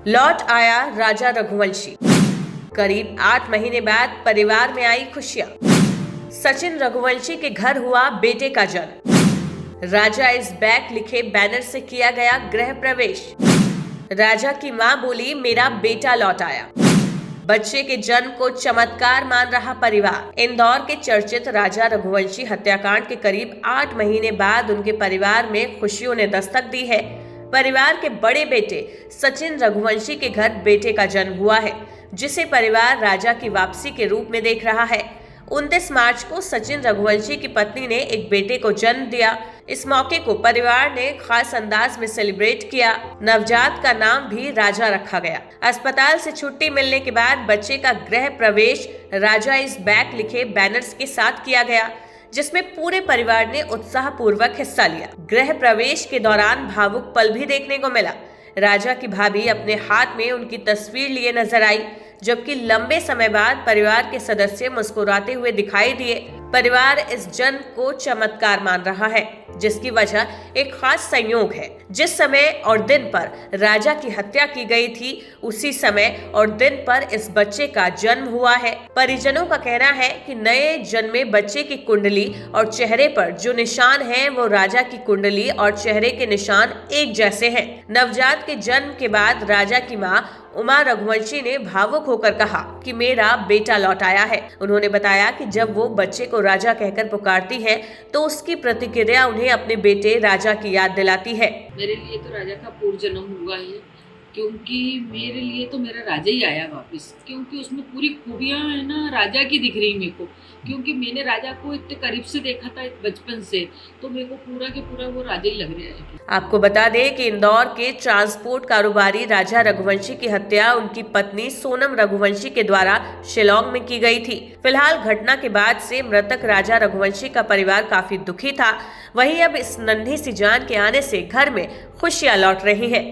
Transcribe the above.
लौट आया राजा रघुवंशी। करीब 8 महीने बाद परिवार में आई खुशियां। सचिन रघुवंशी के घर हुआ बेटे का जन्म। राजा इज बैक लिखे बैनर से किया गया गृह प्रवेश। राजा की मां बोली, मेरा बेटा लौट आया। बच्चे के जन्म को चमत्कार मान रहा परिवार। इंदौर के चर्चित राजा रघुवंशी हत्याकांड के करीब 8 महीने बाद उनके परिवार में खुशियों ने दस्तक दी है। परिवार के बड़े बेटे सचिन रघुवंशी के घर बेटे का जन्म हुआ है, जिसे परिवार राजा की वापसी के रूप में देख रहा है। 29 मार्च को सचिन रघुवंशी की पत्नी ने एक बेटे को जन्म दिया। इस मौके को परिवार ने खास अंदाज में सेलिब्रेट किया। नवजात का नाम भी राजा रखा गया। अस्पताल से छुट्टी मिलने के बाद बच्चे का गृह प्रवेश राजा इज बैक लिखे बैनर्स के साथ किया गया, जिसमें पूरे परिवार ने उत्साहपूर्वक हिस्सा लिया। गृह प्रवेश के दौरान भावुक पल भी देखने को मिला। राजा की भाभी अपने हाथ में उनकी तस्वीर लिए नजर आई, जबकि लंबे समय बाद परिवार के सदस्य मुस्कुराते हुए दिखाई दिए। परिवार इस जन्म को चमत्कार मान रहा है, जिसकी वजह एक खास संयोग है। जिस समय और दिन पर राजा की हत्या की गई थी, उसी समय और दिन पर इस बच्चे का जन्म हुआ है। परिजनों का कहना है कि नए जन्मे बच्चे की कुंडली और चेहरे पर जो निशान हैं, वो राजा की कुंडली और चेहरे के निशान एक जैसे हैं। नवजात के जन्म के बाद राजा की मां उमा रघुवंशी ने भावुक होकर कहा कि मेरा बेटा लौट आया है। उन्होंने बताया कि जब वो बच्चे को राजा कहकर पुकारती है, तो उसकी प्रतिक्रिया उन्हें अपने बेटे राजा की याद दिलाती है। मेरे लिए तो राजा का पूर्वजन्म हुआ है, क्योंकि मेरे लिए तो मेरा राजा ही आया वापस, क्योंकि उसमें पूरी खूबियां है ना राजा की दिख रही मेरे को, क्योंकि मैंने राजा को इतने करीब से देखा था बचपन से, तो मेरे को पूरा के पूरा वो राजा ही लग रहा है। आपको बता दें कि इंदौर के ट्रांसपोर्ट कारोबारी राजा रघुवंशी की हत्या उनकी पत्नी सोनम रघुवंशी के द्वारा शिलांग में की गई थी। फिलहाल घटना के बाद से मृतक राजा रघुवंशी का परिवार काफी दुखी था। वहीं अब इस नन्ही सी जान के आने से घर में खुशियां लौट रही है।